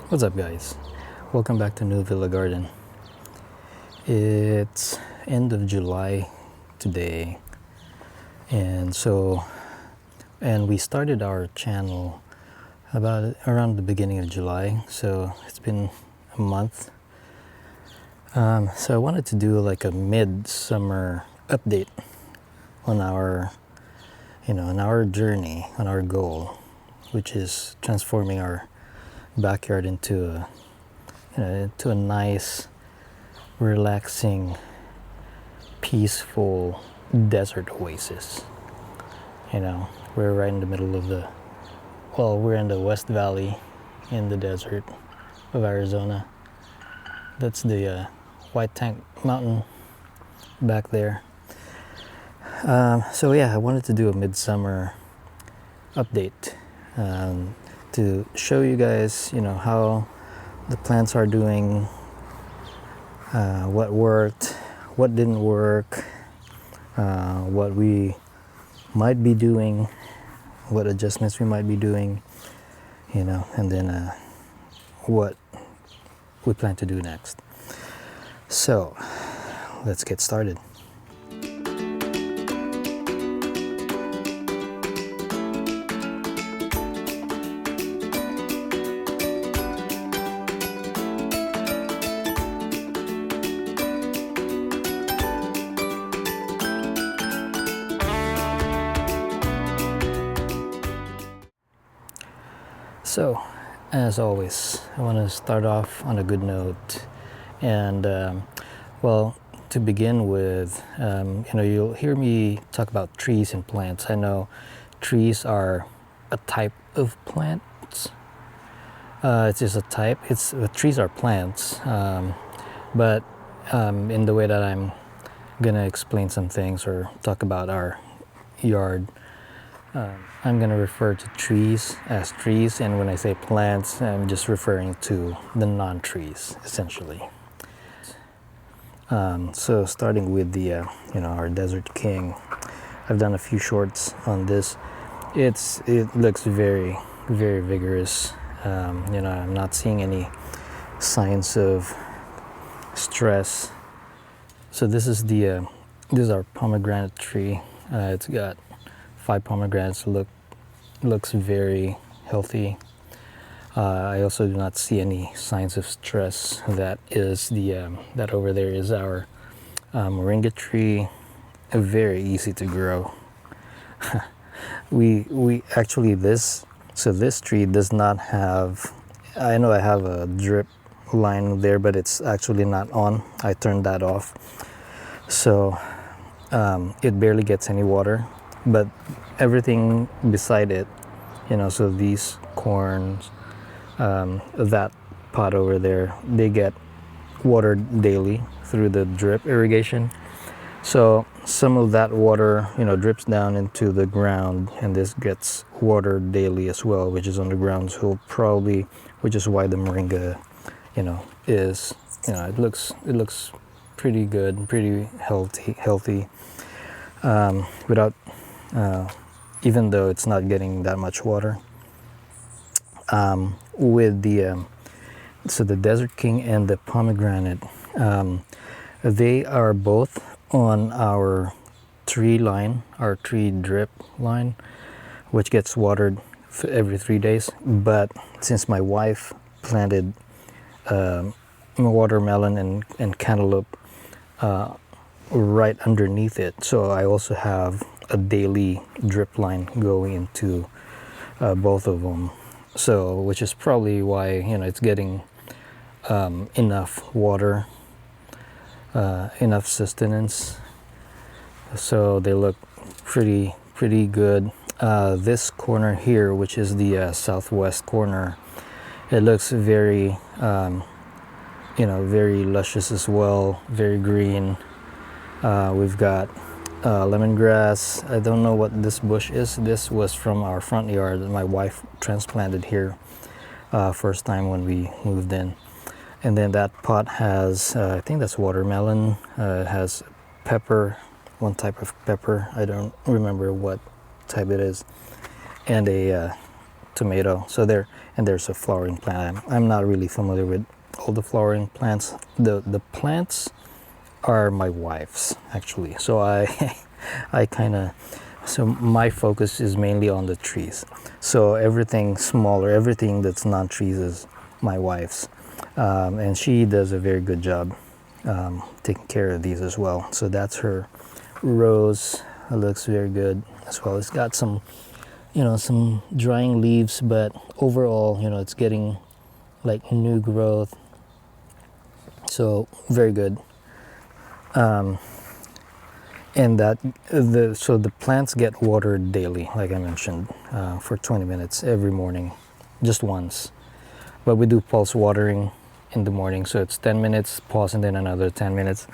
What's up, guys? Welcome back to New Villa Garden. It's end of July today, and we started our channel about around the beginning of July, so it's been a month. So I wanted to do like a mid-summer update on our journey, on our goal, which is transforming our backyard into a nice, relaxing, peaceful desert oasis. We're right in the middle of we're in the West Valley in the desert of Arizona. That's the White Tank Mountain back there. I wanted to do a midsummer update to show you guys, how the plants are doing, what worked, what didn't work, what we might be doing, what adjustments we might be doing, and then what we plan to do next. So, let's get started. So, as always, I want to start off on a good note. And, to begin with, you'll hear me talk about trees and plants. I know trees are a type of plants. It's just a type. Trees are plants. But in the way that I'm going to explain some things or talk about our yard, I'm going to refer to trees as trees, and when I say plants, I'm just referring to the non-trees, essentially. So starting with the, our Desert King, I've done a few shorts on this. It looks very, very vigorous. I'm not seeing any signs of stress. So this is our pomegranate tree. It's got 5 pomegranates. Looks very healthy. I also do not see any signs of stress. That over there is our moringa tree. Very easy to grow. we actually this tree does not have. I know I have a drip line there, but it's actually not on. I turned that off, so it barely gets any water. But everything beside it, so these corns, that pot over there, they get watered daily through the drip irrigation. So some of that water, drips down into the ground, and this gets watered daily as well, which is on the ground. So which is why the moringa, it looks pretty good, pretty healthy, without. Even though it's not getting that much water. With the Desert King and the pomegranate, they are both on our tree line, our tree drip line, which gets watered every 3 days. But since my wife planted watermelon and cantaloupe right underneath it, so I also have a daily drip line going into both of them. So, which is probably why it's getting enough water, enough sustenance. So they look pretty good. This corner here, which is the southwest corner, it looks very very luscious as well, very green. We've got lemongrass. I don't know what this bush is. This was from our front yard that my wife transplanted here first time when we moved in. And then that pot has, I think that's watermelon. It has pepper, one type of pepper. I don't remember what type it is. And a tomato. So there's a flowering plant. I'm not really familiar with all the flowering plants. The plants are my wife's actually. So I kind of, so my focus is mainly on the trees. So everything smaller, everything that's not trees is my wife's, and she does a very good job taking care of these as well. So that's her rose. It looks very good as well. It's got some, some drying leaves, but overall, it's getting like new growth. So very good. And so the plants get watered daily, like I mentioned, for 20 minutes every morning, just once. But we do pulse watering in the morning, so it's 10 minutes, pause, and then another 10 minutes.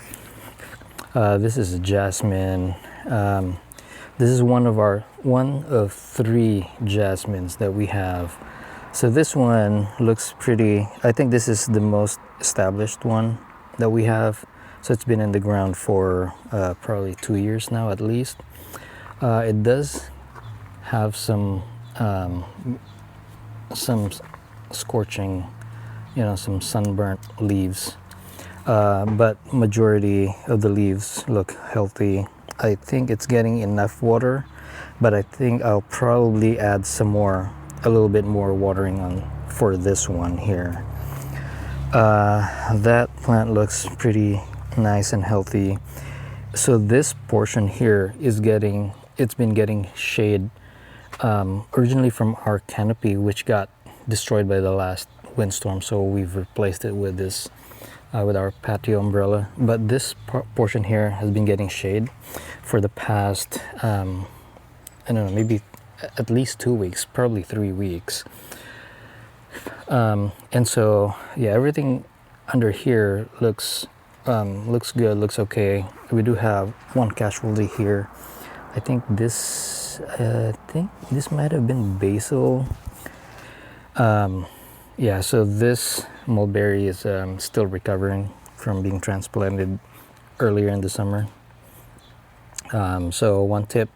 This is a jasmine. This is one of 3 jasmines that we have. So this one looks pretty, I think this is the most established one that we have. So it's been in the ground for probably 2 years now at least. It does have some scorching, some sunburnt leaves, but majority of the leaves look healthy. I think it's getting enough water, but I think I'll probably add a little bit more watering on for this one here. That plant looks pretty nice and healthy. So this portion here it's been getting shade originally from our canopy, which got destroyed by the last windstorm, so we've replaced it with this with our patio umbrella. But this portion here has been getting shade for the past I don't know, maybe at least 2 weeks, probably 3 weeks. And so yeah, everything under here looks good, looks okay. We do have one casualty here. I think this might have been basil. Yeah, so this mulberry is still recovering from being transplanted earlier in the summer. So one tip,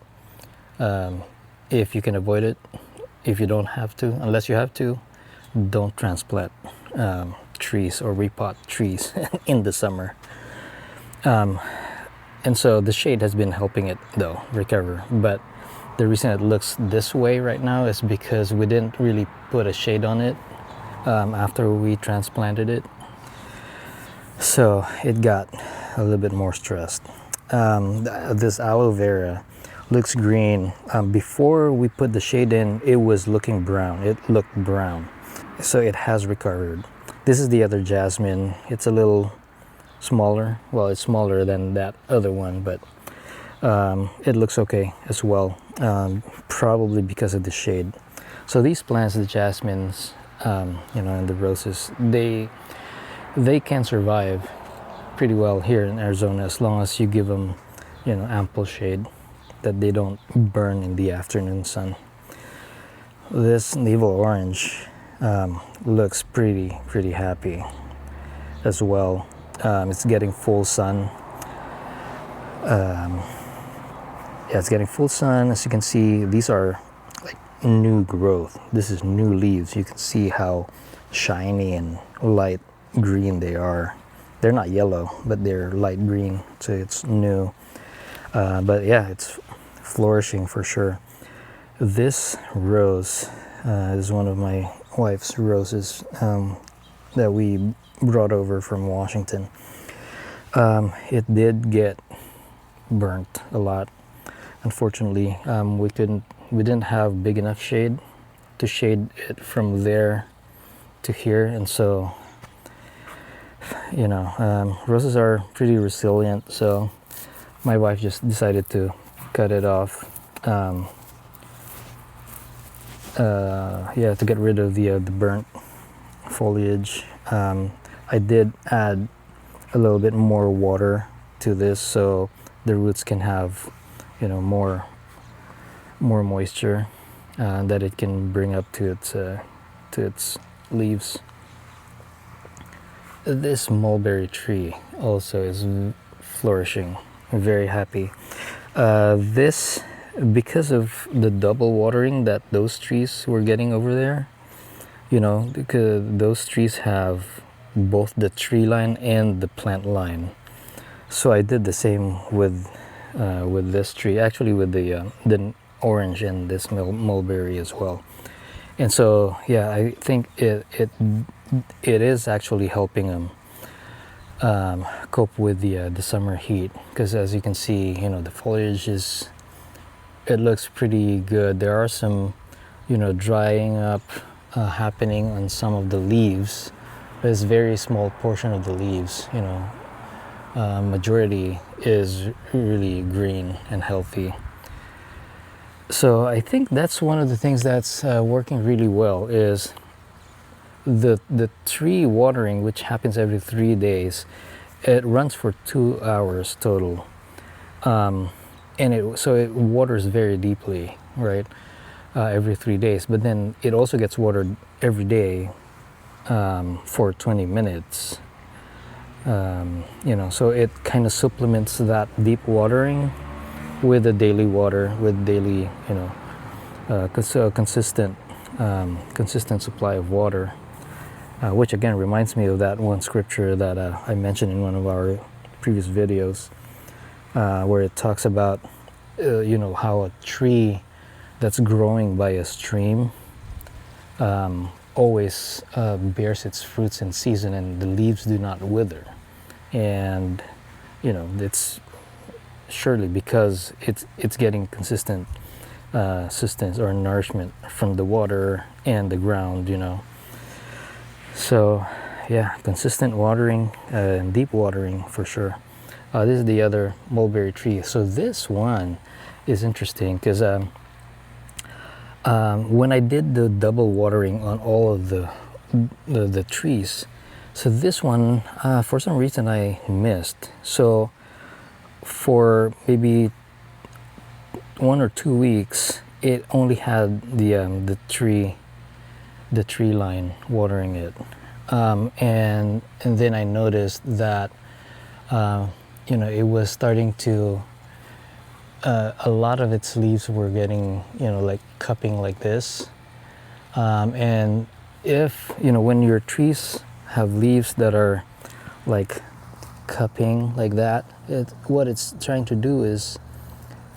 if you can avoid it, if you don't have to, unless you have to, don't transplant trees or repot trees in the summer. And so the shade has been helping it though recover, but the reason it looks this way right now is because we didn't really put a shade on it after we transplanted it, so it got a little bit more stressed. This aloe vera looks green. Before we put the shade in, it was looking brown. It looked brown, so it has recovered. This is the other jasmine. It's a little smaller. Well, it's smaller than that other one, but it looks okay as well, probably because of the shade. So these plants, the jasmines, and the roses, they can survive pretty well here in Arizona as long as you give them, ample shade, that they don't burn in the afternoon sun. This navel orange looks pretty happy as well. It's getting full sun. Yeah, it's getting full sun. As you can see, these are like new growth. This is new leaves. You can see how shiny and light green they are. They're not yellow, but they're light green, so it's new. But yeah, it's flourishing for sure. This rose is one of my wife's roses that we brought over from Washington. It did get burnt a lot. Unfortunately, we didn't have big enough shade to shade it from there to here, and so roses are pretty resilient. So my wife just decided to cut it off. Yeah, to get rid of the burnt foliage. I did add a little bit more water to this so the roots can have more moisture that it can bring up to its leaves. This mulberry tree also is flourishing. I'm very happy. This because of the double watering that those trees were getting over there, you know, because those trees have both the tree line and the plant line. So I did the same with this tree, actually with the orange and this mulberry as well. And so yeah, I think it is actually helping them cope with the summer heat, because as you can see, you know, the foliage is, it looks pretty good. There are some, you know, drying up happening on some of the leaves, but it's a very small portion of the leaves, you know. Majority is really green and healthy. So I think that's one of the things that's working really well is the tree watering, which happens every 3 days. It runs for 2 hours total, and so it waters very deeply, right? Every 3 days, but then it also gets watered every day for 20 minutes. You know, so it kind of supplements that deep watering with the daily water, with daily, you know, consistent supply of water, which again reminds me of that one scripture that I mentioned in one of our previous videos, where it talks about, you know, how a tree that's growing by a stream always bears its fruits in season, and the leaves do not wither. And you know, it's surely because it's getting consistent sustenance or nourishment from the water and the ground, you know. So yeah, consistent watering and deep watering for sure. This is the other mulberry tree. So this one is interesting because when I did the double watering on all of the trees, so this one for some reason I missed. So for maybe 1 or 2 weeks, it only had the tree line watering it, and then I noticed that you know, it was starting to a lot of its leaves were getting, you know, like cupping like this, and if you know, when your trees have leaves that are like cupping like that, what it's trying to do is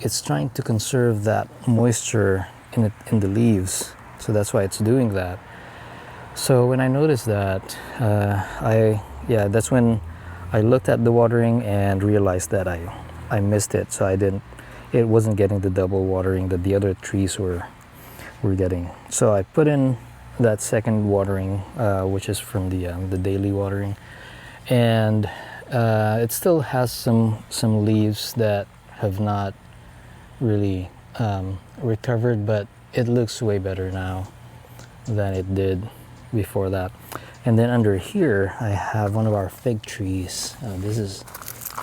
it's trying to conserve that moisture in the leaves. So that's why it's doing that. So when I noticed that, that's when I looked at the watering and realized that I missed it. So it wasn't getting the double watering that the other trees were getting. So I put in that second watering, which is from the daily watering, and it still has some leaves that have not really recovered, but it looks way better now than it did before that. And then under here I have one of our fig trees. This is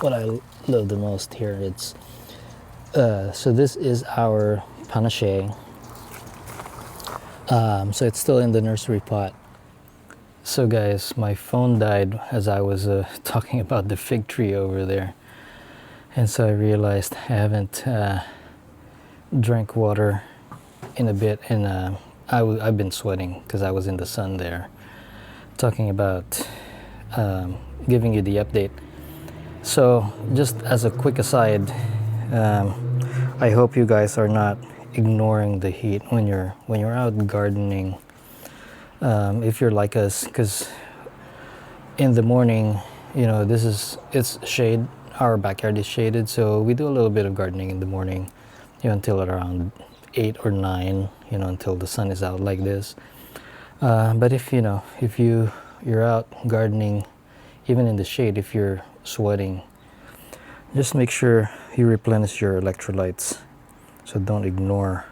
what I love the most here. It's so this is our panache. So it's still in the nursery pot. So guys, my phone died as I was talking about the fig tree over there, and so I realized I haven't drank water in a bit, and I've been sweating because I was in the sun there talking about giving you the update. So just as a quick aside, I hope you guys are not ignoring the heat when you're out gardening, if you're like us, because in the morning, you know, it's shade, our backyard is shaded, so we do a little bit of gardening in the morning, you know, until around 8 or 9, you know, until the sun is out like this. But if you're out gardening, even in the shade, if you're sweating, just make sure you replenish your electrolytes. So don't ignore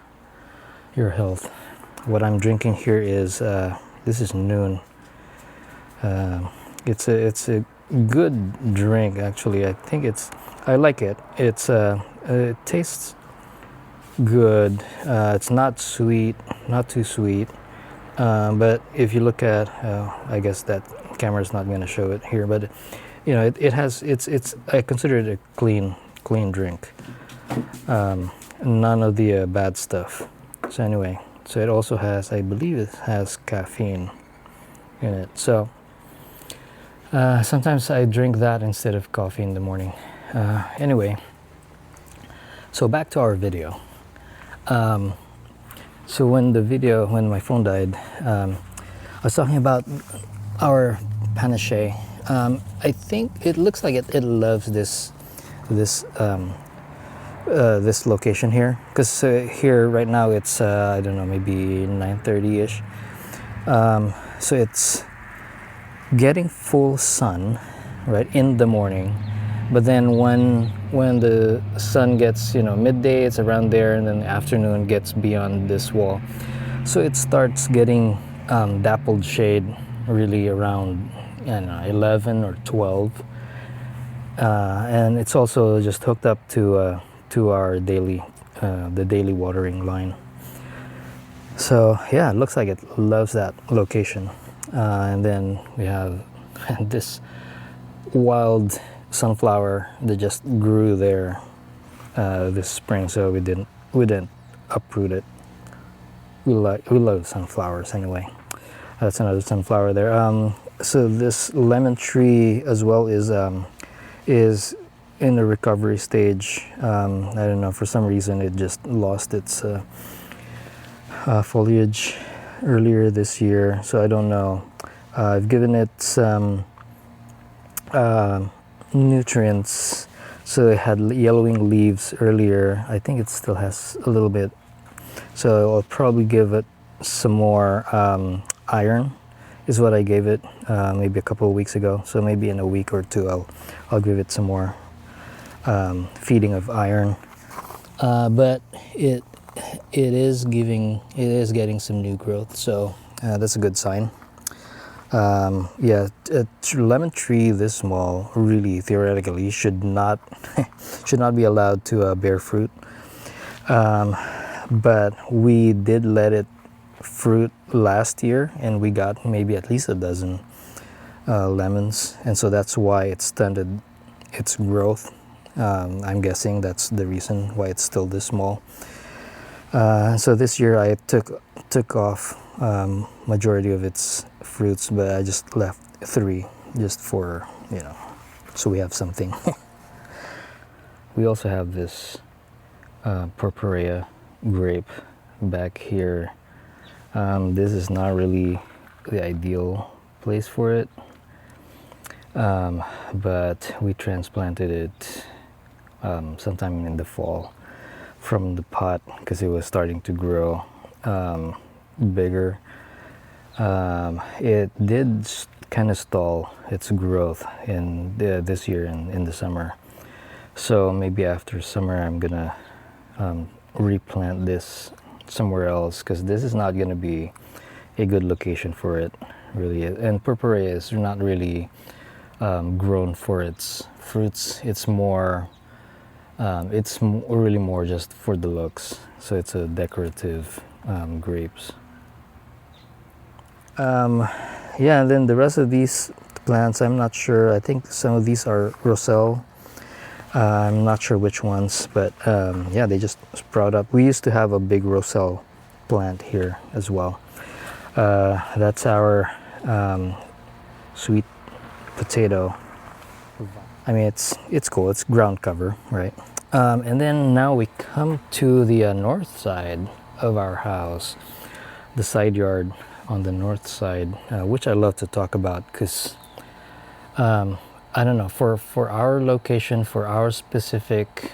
your health. What I'm drinking here is this is Noon. It's a good drink actually. I think I like it. It tastes good. It's not sweet, not too sweet. But if you look at, I guess that camera's not going to show it here, but you know, it has, I consider it a clean drink. none of the bad stuff. So anyway, so it also has, I believe it has caffeine in it. So sometimes I drink that instead of coffee in the morning. Anyway, so back to our video. So when my phone died, I was talking about our panache. I think it looks like it loves this location here, because here right now it's I don't know, maybe 9:30ish. So it's getting full sun right in the morning, but then when the sun gets, midday, it's around there, and then the afternoon gets beyond this wall, so it starts getting dappled shade really around, I don't know, 11 or 12, and it's also just hooked up to our daily watering line. So yeah, it looks like it loves that location. And then we have this wild sunflower that just grew there this spring, so we didn't uproot it. We love sunflowers anyway. That's another sunflower there. So this lemon tree as well is in the recovery stage. I don't know, for some reason it just lost its foliage earlier this year, so I don't know. I've given it some nutrients, so it had yellowing leaves earlier. I think it still has a little bit, so I'll probably give it some more iron is what I gave it maybe a couple of weeks ago. So maybe in a week or two I'll give it some more feeding of iron, but it is getting some new growth, so that's a good sign. Yeah, a lemon tree this small really theoretically should not be allowed to bear fruit, but we did let it fruit last year, and we got maybe at least a dozen lemons, and so that's why it stunted its growth. I'm guessing that's the reason why it's still this small. So this year I took off majority of its fruits, but I just left 3 just for, so we have something. We also have this Purpurea grape back here. This is not really the ideal place for it, but we transplanted it sometime in the fall from the pot because it was starting to grow bigger. It did kind of stall its growth in this year in the summer, so maybe after summer I'm gonna replant this somewhere else, because this is not gonna be a good location for it, really. And Purpurea is not really grown for its fruits. It's more really more just for the looks, so it's a decorative grapes. Yeah, and then the rest of these plants, I'm not sure. I think some of these are Roselle. I'm not sure which ones, but yeah, they just sprout up. We used to have a big Roselle plant here as well. That's our sweet potato. I mean, it's cool. It's ground cover, right? And then now we come to the north side of our house, the side yard on the north side, which I love to talk about because I don't know, for our location, for our specific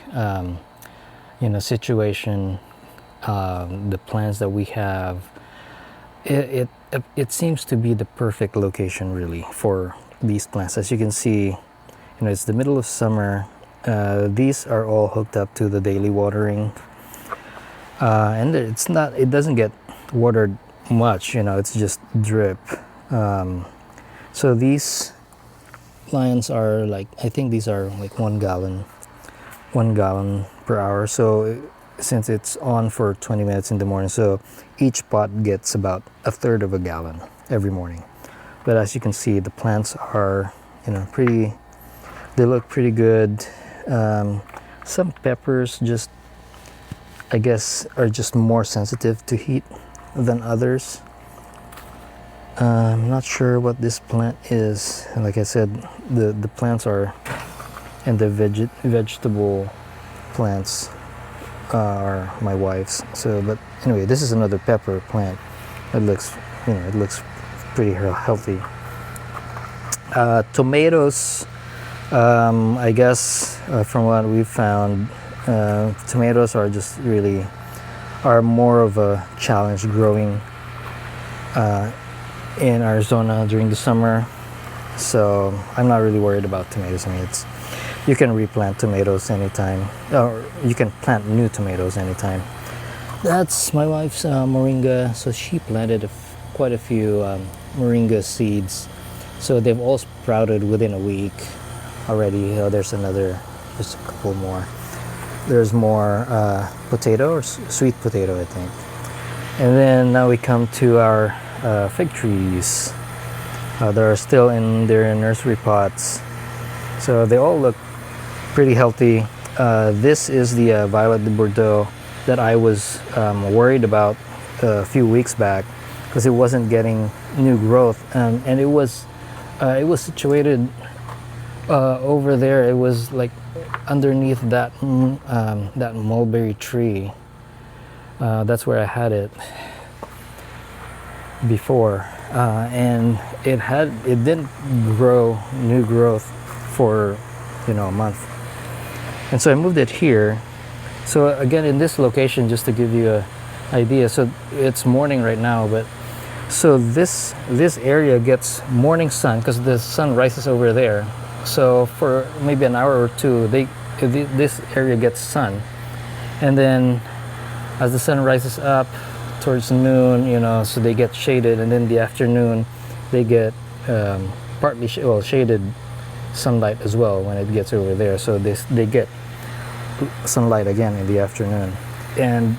situation, the plans that we have, it seems to be the perfect location really for these plants. As you can see, it's the middle of summer. These are all hooked up to the daily watering, and it doesn't get watered much, it's just drip. So these lines are like, I think these are like 1 gallon per hour. So since it's on for 20 minutes in the morning, so each pot gets about 1/3 of a gallon every morning. But as you can see, the plants are they look pretty good. Some peppers just I guess, are just more sensitive to heat than others. I'm not sure what this plant is. Like I said, the plants are, and the vegetable plants are my wife's. So, but anyway, this is another pepper plant. It looks, it looks pretty healthy. Tomatoes, I guess, from what we've found, tomatoes are just really are more of a challenge growing in Arizona during the summer. So I'm not really worried about tomatoes. I mean, you can replant tomatoes anytime, or you can plant new tomatoes anytime. That's my wife's moringa. So she planted quite a few moringa seeds. So they've all sprouted within a week already. There's a couple more. There's more potato, or sweet potato, I think. And then now we come to our fig trees. They're still in their nursery pots. So they all look pretty healthy. This is the Violet de Bordeaux that I was worried about a few weeks back because it wasn't getting new growth, and it was situated over there. It was like underneath that that mulberry tree. That's where I had it before, and it didn't grow new growth for a month, and so I moved it here. So again, in this location, just to give you an idea, so it's morning right now, but so this area gets morning sun because the sun rises over there. So for maybe an hour or two, this area gets sun, and then as the sun rises up towards noon, so they get shaded, and then the afternoon they get partly shaded sunlight as well when it gets over there. So they get sunlight again in the afternoon, and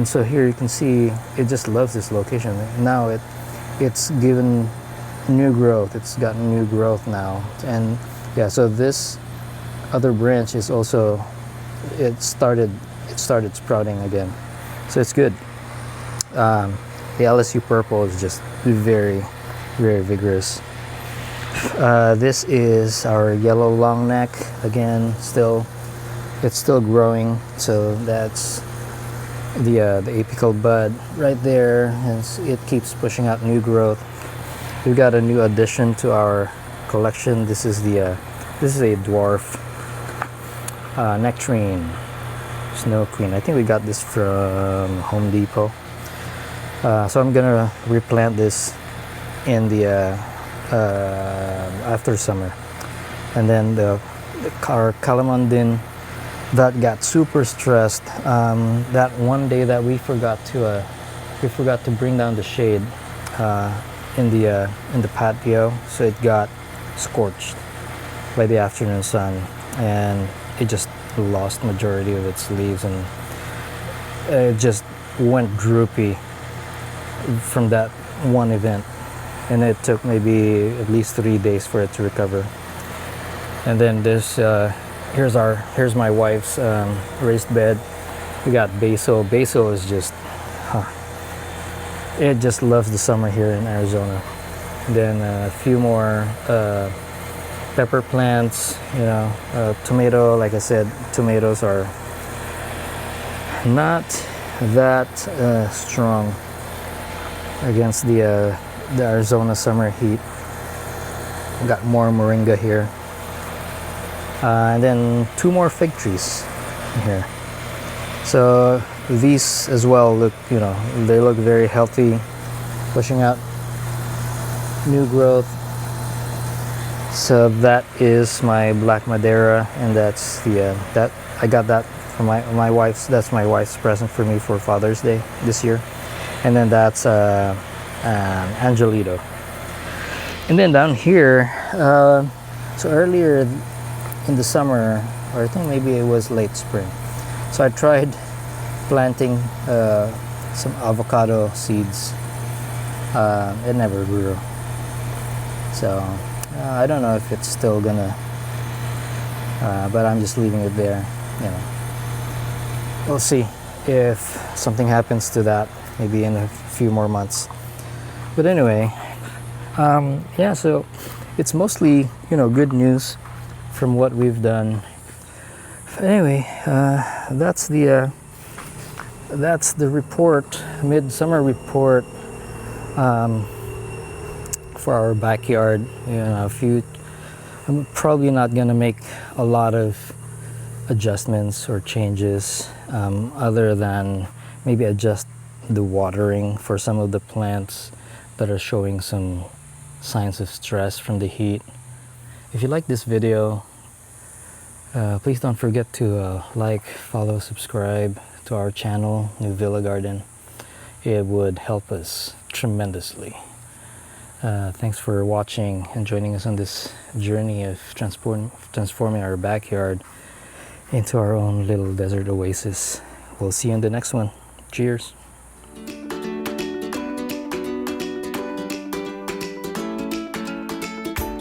so here you can see it just loves this location. Now it's given new growth. It's gotten new growth now, and yeah. So this other branch is also it started sprouting again, so it's good. The LSU purple is just very, very vigorous. This is our yellow long neck. Again, it's still growing. So that's the apical bud right there, and it keeps pushing out new growth. We've got a new addition to our collection. This is a dwarf nectarine snow queen. I think we got this from Home Depot. So I'm gonna replant this in the after summer, and then our calamondin that got super stressed that one day that we forgot to bring down the shade in the patio, so it got scorched by the afternoon sun, and it just lost majority of its leaves, and it just went droopy from that one event, and it took maybe at least 3 days for it to recover. And then this here's my wife's raised bed. We got basil. Basil is just it just loves the summer here in Arizona. And then a few more pepper plants, tomato. Like I said, tomatoes are not that strong against the Arizona summer heat. Got more moringa here, and then 2 more fig trees here. So these as well look, they look very healthy, pushing out new growth. So that is my Black Madeira, and that's that I got that from my wife's. That's my wife's present for me for Father's Day this year. And then that's Angelito. And then down here, so earlier in the summer, or I think maybe it was late spring, so I tried planting some avocado seeds. It never grew. So I don't know if it's still gonna, but I'm just leaving it there, we'll see if something happens to that, maybe in a few more months. But anyway, yeah, so it's mostly, good news from what we've done. Anyway, that's the report, midsummer report, for our backyard. I'm probably not gonna make a lot of adjustments or changes, other than maybe adjust the watering for some of the plants that are showing some signs of stress from the heat. If you like this video, please don't forget to like, follow, subscribe to our channel, New Villa Garden. It would help us tremendously. Thanks for watching and joining us on this journey of transforming our backyard into our own little desert oasis. We'll see you in the next one. Cheers.